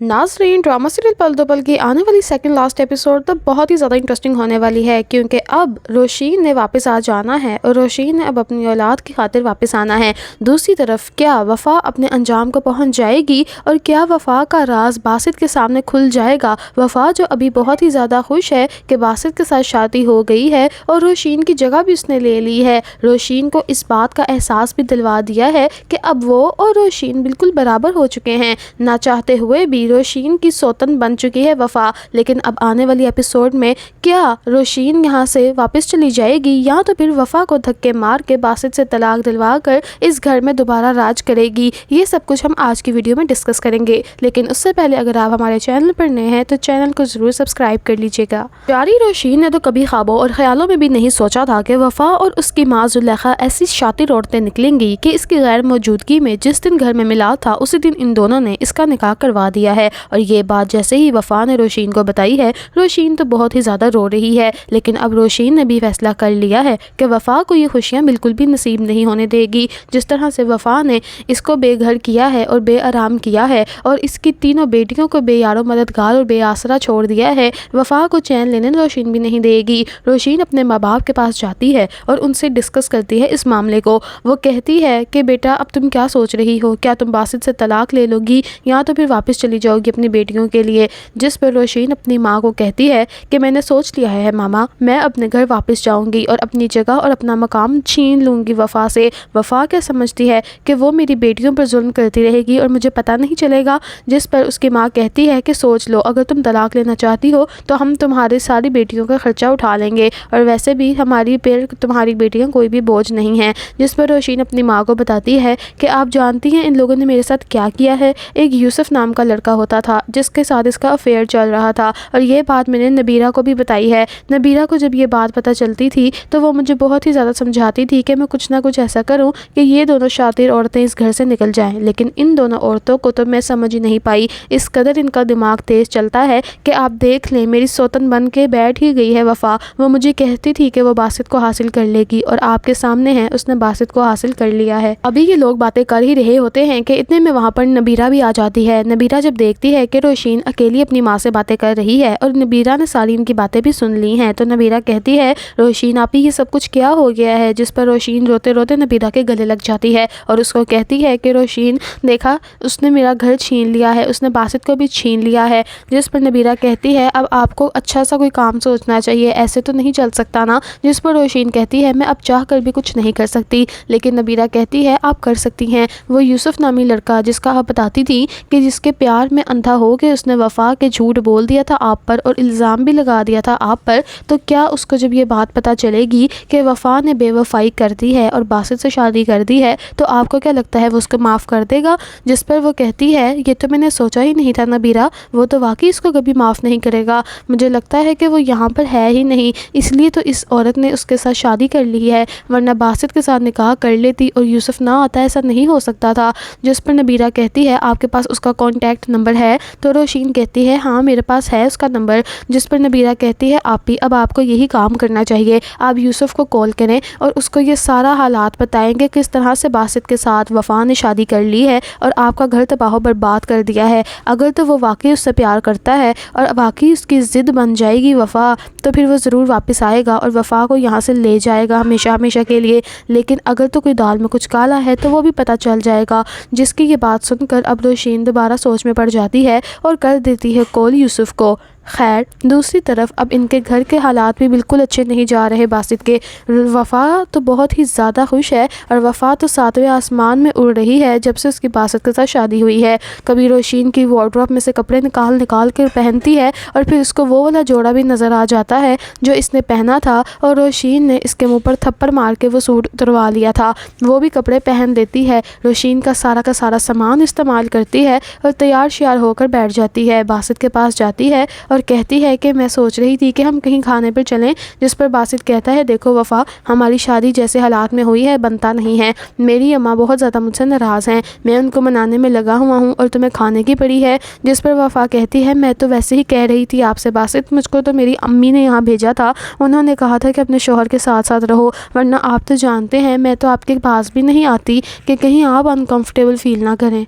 नाज़रीन, drama serial पल दो पल की आने वाली सेकंड लास्ट एपिसोड तो बहुत ही ज़्यादा इंटरेस्टिंग होने वाली है, क्योंकि अब रोशीन ने वापस आ जाना है और रोशीन ने अब अपनी औलाद की खातिर वापस आना है। दूसरी तरफ क्या वफ़ा अपने अंजाम को पहुंच जाएगी और क्या वफ़ा का राज बासित के सामने खुल जाएगा। वफ़ा जो अभी बहुत ही ज़्यादा खुश है कि बासित के साथ शादी हो गई है और रोशीन की जगह भी उसने ले ली है। रोशीन को इस बात का एहसास भी दिलवा दिया है कि अब वो और रोशीन बिल्कुल बराबर हो चुके हैं। ना चाहते हुए भी रोशीन की सौतन बन चुकी है वफ़ा। लेकिन अब आने वाली एपिसोड में क्या रोशीन यहाँ से वापस चली जाएगी या तो फिर वफ़ा को धक्के मार के बासित से तलाक दिलवा कर इस घर में दोबारा राज करेगी। ये सब कुछ हम आज की वीडियो में डिस्कस करेंगे, लेकिन उससे पहले अगर आप हमारे चैनल पर नए हैं तो चैनल को ज़रूर सब्सक्राइब कर लीजिएगा। प्यारी रोशीन ने तो कभी ख्वाबों और ख्यालों में भी नहीं सोचा था कि वफ़ा और उसकी माँ जुलेखा ऐसी शातिर औरतें निकलेंगी कि इसकी गैर मौजूदगी में जिस दिन घर में मिला था उसी दिन इन दोनों ने इसका निकाह करवा दिया है। और ये बात जैसे ही वफ़ा ने रोशीन को बताई है, रोशीन तो बहुत ही ज़्यादा रो रही है। लेकिन अब रोशीन ने भी फैसला कर लिया है कि वफ़ा को ये खुशियाँ बिल्कुल भी नसीब नहीं होने देगी। जिस तरह से वफ़ा ने इसको बेघर किया है और बेआराम किया है और इसकी तीनों बेटियों को बेयारो मददगार और बेआसरा छोड़ दिया है, वफ़ा को चैन लेने रोशीन भी नहीं देगी। रोशीन अपने माँ बाप के पास जाती है और उनसे डिस्कस करती है इस मामले को। वो कहती है कि बेटा, अब तुम क्या सोच रही हो? क्या तुम बासित से तलाक ले लोगी या तो फिर वापस चली जाओगी अपनी बेटियों के लिए? जिस पर रोशीन अपनी माँ को कहती है कि मैंने सोच लिया है मामा, मैं अपने घर वापस जाऊंगी और अपनी जगह और अपना मकाम छीन लूंगी वफ़ा से। वफ़ा क्या समझती है कि वो मेरी बेटियों पर जुल्म करती रहेगी और मुझे पता नहीं चलेगा? जिस पर उसकी माँ कहती है कि सोच लो, अगर तुम तलाक लेना चाहती हो तो हम तुम्हारी सारी बेटियों का खर्चा उठा लेंगे और वैसे भी हमारी पर तुम्हारी बेटियाँ कोई भी बोझ नहीं है। जिस पर रोशीन अपनी माँ को बताती है कि आप जानती हैं इन लोगों ने मेरे साथ क्या किया है। एक यूसुफ नाम का लड़का होता था जिसके साथ इसका अफेयर चल रहा था और ये बात मैंने नबीरा को भी बताई है। नबीरा को जब ये बात पता चलती थी तो वो मुझे बहुत ही ज़्यादा समझाती थी कि मैं कुछ ना कुछ ऐसा करूं कि ये दोनों शातिर औरतें इस घर से निकल जाएं, लेकिन इन दोनों औरतों को तो मैं समझ ही नहीं पाई। इस कदर इनका दिमाग तेज़ चलता है कि आप देख लें, मेरी सौतन बन के बैठ ही गई है वफ़ा। वो मुझे कहती थी कि वो बासित को हासिल कर लेगी और आपके सामने है, उसने बासित को हासिल कर लिया है। अभी ये लोग बातें कर ही रहे होते हैं कि इतने में वहाँ पर नबीरा भी आ जाती है। नबीरा जब देखती है कि रोशीन अकेली अपनी माँ से बातें कर रही है और नबीरा ने सारी इनकी बातें भी सुन ली हैं, तो नबीरा कहती है, रोशीन आप ही ये सब कुछ क्या हो गया है? जिस पर रोशीन रोते रोते नबीरा के गले लग जाती है और उसको कहती है कि रोशीन देखा, उसने मेरा घर छीन लिया है, उसने बासित को भी छीन लिया है। जिस पर नबीरा कहती है, अब आपको अच्छा सा कोई काम सोचना चाहिए, ऐसे तो नहीं चल सकता ना। जिस पर रोशीन कहती है, मैं अब चाह कर भी कुछ नहीं कर सकती। लेकिन नबीरा कहती है, आप कर सकती हैं। वो यूसुफ नामी लड़का जिसका आप बताती थी कि जिसके प्यार में अंधा हो के उसने वफ़ा के झूठ बोल दिया था आप पर और इल्ज़ाम भी लगा दिया था आप पर, तो क्या उसको जब ये बात पता चलेगी कि वफ़ा ने बेवफ़ाई कर दी है और बासित से शादी कर दी है, तो आपको क्या लगता है वो उसको माफ़ कर देगा? जिस पर वो कहती है, ये तो मैंने सोचा ही नहीं था नबीरा, वो तो वाकई इसको कभी माफ़ नहीं करेगा। मुझे लगता है कि वो यहाँ पर है ही नहीं, इसलिए तो इस औरत ने उसके साथ शादी कर ली है, वरना बासित के साथ निकाह कर लेती और यूसुफ ना आता, ऐसा नहीं हो सकता था। जिस पर नबीरा कहती है, आपके पास उसका कॉन्टैक्ट नंबर है? तो रोशीन कहती है, हाँ मेरे पास है उसका नंबर। जिस पर नबीरा कहती है, आप भी अब आपको यही काम करना चाहिए, आप यूसुफ को कॉल करें और उसको ये सारा हालात बताएंगे किस तरह से बासित के साथ वफ़ा ने शादी कर ली है और आपका घर तबाह बर्बाद कर दिया है। अगर तो वो वाकई उससे प्यार करता है और वाकई उसकी ज़िद बन जाएगी वफ़ा, तो फिर वो ज़रूर वापस आएगा और वफ़ा को यहाँ से ले जाएगा हमेशा हमेशा के लिए। लेकिन अगर तो कोई दाल में कुछ काला है तो वो भी पता चल जाएगा। जिसकी ये बात सुनकर अब रोशीन दोबारा सोच में पड़ जाती है और कर देती है कॉल यूसुफ को। खैर, दूसरी तरफ अब इनके घर के हालात भी बिल्कुल अच्छे नहीं जा रहे बासित के। वफ़ा तो बहुत ही ज़्यादा खुश है और वफ़ा तो सातवें आसमान में उड़ रही है जब से उसकी बासित के साथ शादी हुई है। कभी रोशीन की वार्डरोब में से कपड़े निकाल निकाल कर पहनती है और फिर उसको वो वाला जोड़ा भी नज़र आ जाता है जो इसने पहना था और रोशीन ने इसके मुँह पर थप्पड़ मार के वो सूट उतरवा लिया था, वो भी कपड़े पहन लेती है। रोशीन का सारा सामान इस्तेमाल करती है और तैयार श्यार होकर बैठ जाती है, बासित के पास जाती है और कहती है कि मैं सोच रही थी कि हम कहीं खाने पर चलें। जिस पर बासित कहता है, देखो वफ़ा, हमारी शादी जैसे हालात में हुई है बनता नहीं है, मेरी अम्मा बहुत ज़्यादा मुझसे नाराज़ हैं, मैं उनको मनाने में लगा हुआ हूँ और तुम्हें खाने की पड़ी है। जिस पर वफ़ा कहती है, मैं तो वैसे ही कह रही थी आपसे बासित, मुझको तो मेरी अम्मी ने यहाँ भेजा था, उन्होंने कहा था कि अपने शौहर के साथ साथ रहो, वरना आप तो जानते हैं मैं तो आपके पास भी नहीं आती कि कहीं आप अनकंफर्टेबल फ़ील ना करें।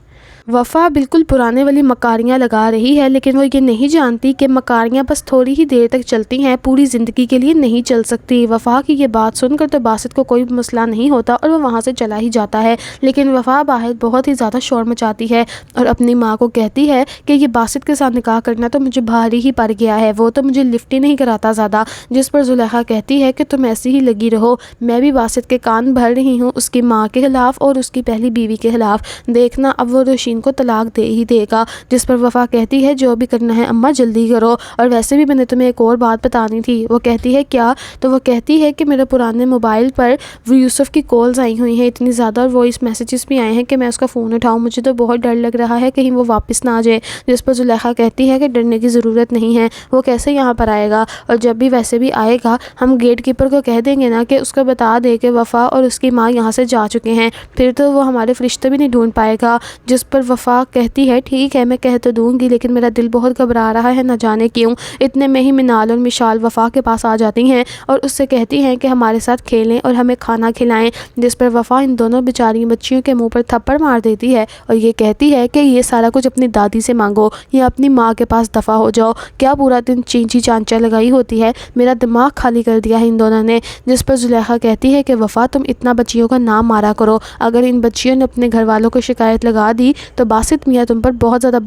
وفا بالکل پرانے والی مکاریاں لگا رہی ہے، لیکن وہ یہ نہیں جانتی کہ مکاریاں بس تھوڑی ہی دیر تک چلتی ہیں، پوری زندگی کے لیے نہیں چل سکتی۔ وفا کی یہ بات سن کر تو باسط کو کوئی مسئلہ نہیں ہوتا اور وہ وہاں سے چلا ہی جاتا ہے، لیکن وفا باہر بہت ہی زیادہ شور مچاتی ہے اور اپنی ماں کو کہتی ہے کہ یہ باسط کے ساتھ نکاح کرنا تو مجھے بھاری ہی پڑ گیا ہے، وہ تو مجھے لفٹ ہی نہیں کراتا زیادہ۔ جس پر زلیخا کہتی ہے کہ تم ایسی ہی لگی رہو، میں بھی باسط کے کان بھر رہی ہوں اس کی ماں کے خلاف اور اس کی پہلی بیوی کے خلاف، دیکھنا اب وہ روشین کو طلاق دے ہی دے گا۔ جس پر وفا کہتی ہے جو بھی کرنا ہے اماں جلدی کرو، اور ویسے بھی میں نے تمہیں ایک اور بات بتانی تھی۔ وہ کہتی ہے کیا؟ تو وہ کہتی ہے کہ میرے پرانے موبائل پر یوسف کی کالز آئی ہوئی ہیں اتنی زیادہ اور وائس میسیجز بھی آئے ہیں کہ میں اس کا فون اٹھاؤں، مجھے تو بہت ڈر لگ رہا ہے کہیں وہ واپس نہ آ جائے۔ جس پر زلیخا کہتی ہے کہ ڈرنے کی ضرورت نہیں ہے، وہ کیسے یہاں پر آئے گا، اور جب بھی ویسے بھی آئے گا ہم گیٹ کیپر کو کہہ دیں گے نا کہ اس کو بتا دے کہ وفا اور اس کی ماں یہاں سے جا چکے ہیں، پھر تو وہ ہمارے فرشتے بھی نہیں ڈھونڈ پائے گا۔ جس پر وفا کہتی ہے ٹھیک ہے میں کہہ تو دوں گی، لیکن میرا دل بہت گھبرا رہا ہے نہ جانے کیوں۔ اتنے میں ہی منال اور مشال وفا کے پاس آ جاتی ہیں اور اس سے کہتی ہیں کہ ہمارے ساتھ کھیلیں اور ہمیں کھانا کھلائیں۔ جس پر وفا ان دونوں بیچاری بچیوں کے منہ پر تھپڑ مار دیتی ہے اور یہ کہتی ہے کہ یہ سارا کچھ اپنی دادی سے مانگو یا اپنی ماں کے پاس دفع ہو جاؤ، کیا پورا دن چینچی چانچا لگائی ہوتی ہے، میرا دماغ خالی کر دیا ہے ان دونوں نے۔ جس پر زلیخا کہتی ہے کہ وفا تم اتنا بچیوں کا نام مارا کرو، اگر ان بچیوں نے اپنے گھر والوں کو شکایت لگا دی تو باسط میاں تم پر بہت زیادہ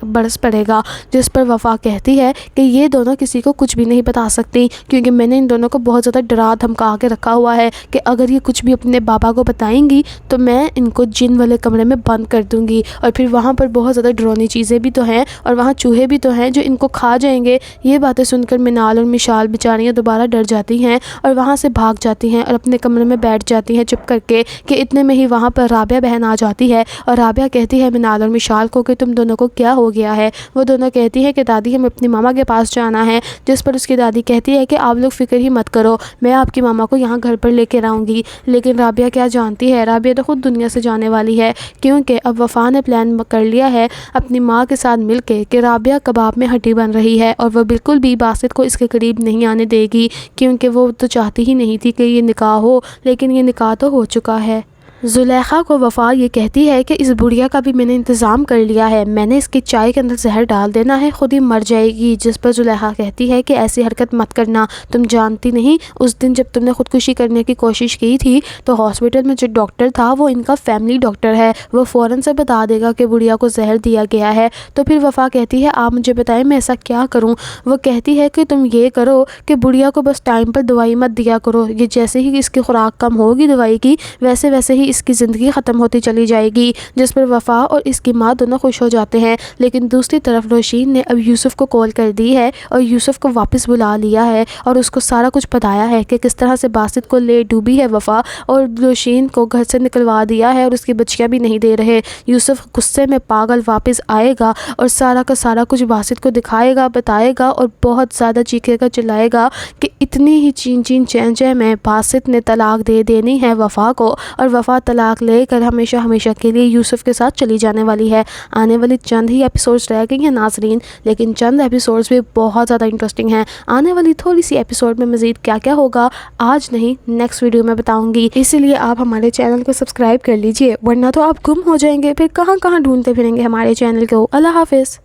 برس پڑے گا۔ جس پر وفا کہتی ہے کہ یہ دونوں کسی کو کچھ بھی نہیں بتا سکتی، کیونکہ میں نے ان دونوں کو بہت زیادہ ڈرا دھمکا کے رکھا ہوا ہے کہ اگر یہ کچھ بھی اپنے بابا کو بتائیں گی تو میں ان کو جن والے کمرے میں بند کر دوں گی، اور پھر وہاں پر بہت زیادہ ڈرونی چیزیں بھی تو ہیں اور وہاں چوہے بھی تو ہیں جو ان کو کھا جائیں گے۔ یہ باتیں سن کر منال اور مشال بیچاریاں دوبارہ ڈر جاتی ہیں اور وہاں سے بھاگ جاتی ہیں اور اپنے کمرے میں بیٹھ جاتی ہیں چپ کر کے، کہ اتنے میں ہی وہاں پر رابعہ بہن آ جاتی ہے اور رابعہ کہتی ہے منال اور مشال کو کہ تم دونوں کو کیا ہو گیا ہے۔ وہ دونوں کہتی ہے کہ دادی ہمیں اپنی ماما کے پاس جانا ہے۔ جس پر اس کی دادی کہتی ہے کہ آپ لوگ فکر ہی مت کرو، میں آپ کی ماما کو یہاں گھر پر لے کے آؤں گی۔ لیکن رابعہ کیا جانتی ہے، رابعہ تو خود دنیا سے جانے والی ہے، کیونکہ اب وفا نے پلان کر لیا ہے اپنی ماں کے ساتھ مل کے کہ رابعہ کباب میں ہڈی بن رہی ہے اور وہ بالکل بھی باسط کو اس کے قریب نہیں آنے دے گی، کیونکہ وہ تو چاہتی ہی نہیں تھی کہ یہ نکاح ہو، لیکن یہ نکاح تو ہو چکا ہے۔ زلیخا کو وفا یہ کہتی ہے کہ اس بڑھیا کا بھی میں نے انتظام کر لیا ہے، میں نے اس کی چائے کے اندر زہر ڈال دینا ہے، خود ہی مر جائے گی۔ جس پر زلیخا کہتی ہے کہ ایسی حرکت مت کرنا، تم جانتی نہیں اس دن جب تم نے خودکشی کرنے کی کوشش کی تھی تو ہاسپٹل میں جو ڈاکٹر تھا وہ ان کا فیملی ڈاکٹر ہے، وہ فوراً سے بتا دے گا کہ بڑھیا کو زہر دیا گیا ہے۔ تو پھر وفا کہتی ہے آپ مجھے بتائیں میں ایسا کیا کروں؟ وہ کہتی ہے کہ تم یہ کرو کہ بڑھیا کو بس ٹائم پر دوائی مت دیا کرو، یہ جیسے ہی اس کی خوراک کم ہوگی دوائی کی ویسے ویسے ہی اس کی زندگی ختم ہوتی چلی جائے گی۔ جس پر وفا اور اس کی ماں دونوں خوش ہو جاتے ہیں، لیکن دوسری طرف روشین نے اب یوسف کو کال کر دی ہے اور یوسف کو واپس بلا لیا ہے اور اس کو سارا کچھ بتایا ہے کہ کس طرح سے باسط کو لے ڈوبی ہے وفا اور روشین کو گھر سے نکلوا دیا ہے اور اس کی بچیاں بھی نہیں دے رہے۔ یوسف غصے میں پاگل واپس آئے گا اور سارا کا سارا کچھ باسط کو دکھائے گا، بتائے گا اور بہت زیادہ چیخے گا چلائے گا کہ اتنی ہی چین چین چین چین میں باسط نے طلاق دے دینی ہے وفا کو، اور وفا طلاق لے کر ہمیشہ ہمیشہ کے لیے یوسف کے ساتھ چلی جانے والی ہے۔ آنے والی چند ہی ایپیسوڈز رہ گئی ہیں ناظرین، لیکن چند ایپیسوڈز بھی بہت زیادہ انٹرسٹنگ ہیں۔ آنے والی تھوڑی سی ایپیسوڈ میں مزید کیا کیا ہوگا آج نہیں نیکسٹ ویڈیو میں بتاؤں گی، اسی لیے آپ ہمارے چینل کو سبسکرائب کر لیجئے، ورنہ تو آپ گم ہو جائیں گے، پھر کہاں کہاں ڈھونڈتے پھریں گے ہمارے چینل کو۔ اللہ حافظ۔